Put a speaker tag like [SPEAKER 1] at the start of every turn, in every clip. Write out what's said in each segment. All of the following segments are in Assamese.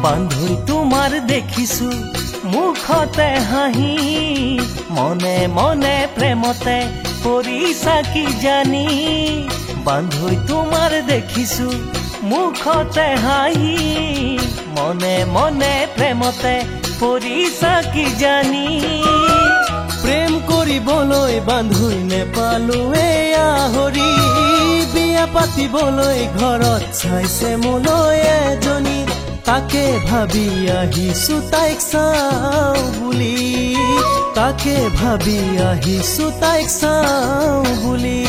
[SPEAKER 1] বান্ধৈ তোমাৰ দেখিছো মুখতে হাঁহি মনে মনে প্ৰেমতে পৰিছা কি জানি বান্ধৈ তোমাৰ দেখিছো মুখতে হাঁহি মনে মনে প্ৰেমতে পৰিছা কি জানি প্ৰেম কৰিবলৈ বান্ধৈ নেপালো আহৰি বিয়া পাতিবলৈ ঘৰত চাইছে মোলৈ এজনী তাকে ভাবি আহিছো তাইক চাওঁ বুলি তাকে ভাবি আহিছো তাইক চাওঁ বুলি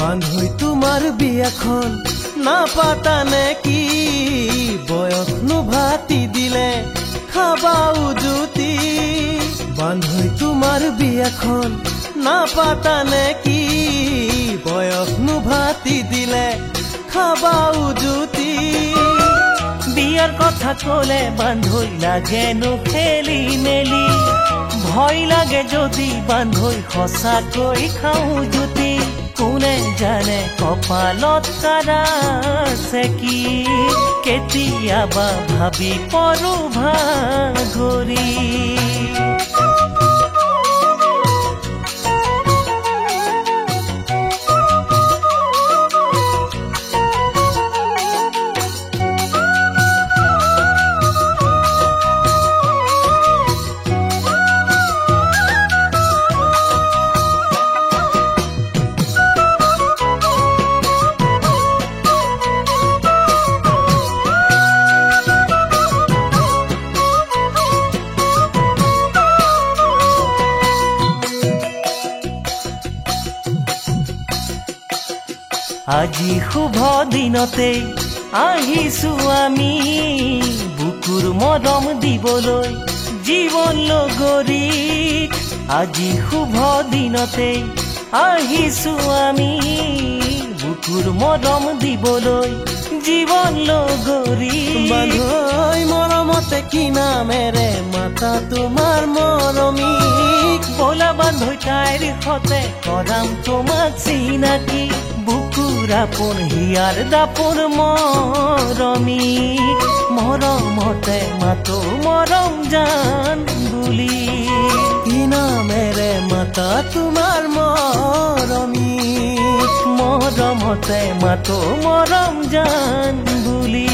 [SPEAKER 1] বান্ধৈ তোমাৰ বিয়াখন নাপাতা নে কি বয়সনো ভাতি দিলে খাবা উজুতি বান্ধৈ তোমাৰ বিয়াখন নাপাতা নে কি বয়সনো ভাতি দিলে খাবা উজুতি বিয়াৰ কথা কলে বান্ধৈ লাগেনো খেলি মেলি ভয় লাগে যদি বান্ধৈ সঁচাকৈ খাওঁ জুতি কোনে জানে কপালত কাৰাছে কি কেতিয়াবা ভাবি পৰো ভাগৰি আজি শুভ দিনতে আহিছো আমি বুকুৰ মৰম দিবলৈ জীৱন লগৰী আজি শুভ দিনতে আহিছো আমি বুকুৰ মৰম দিবলৈ জীৱন লগৰী বান্ধৈ মৰমতে কি নামেৰে মাতা তোমাৰ মৰমীক বোলা বান্ধৈ তাইৰ সতে কৰাম তোমাক চিনাকি বুকুৰ আপোন হিয়াৰ দাপোন মৰমী মৰমতে মাতো মৰম জান বুলি কি নামেৰে মাতা তোমাৰ মৰমী মৰমতে মাতো মৰম জান বুলি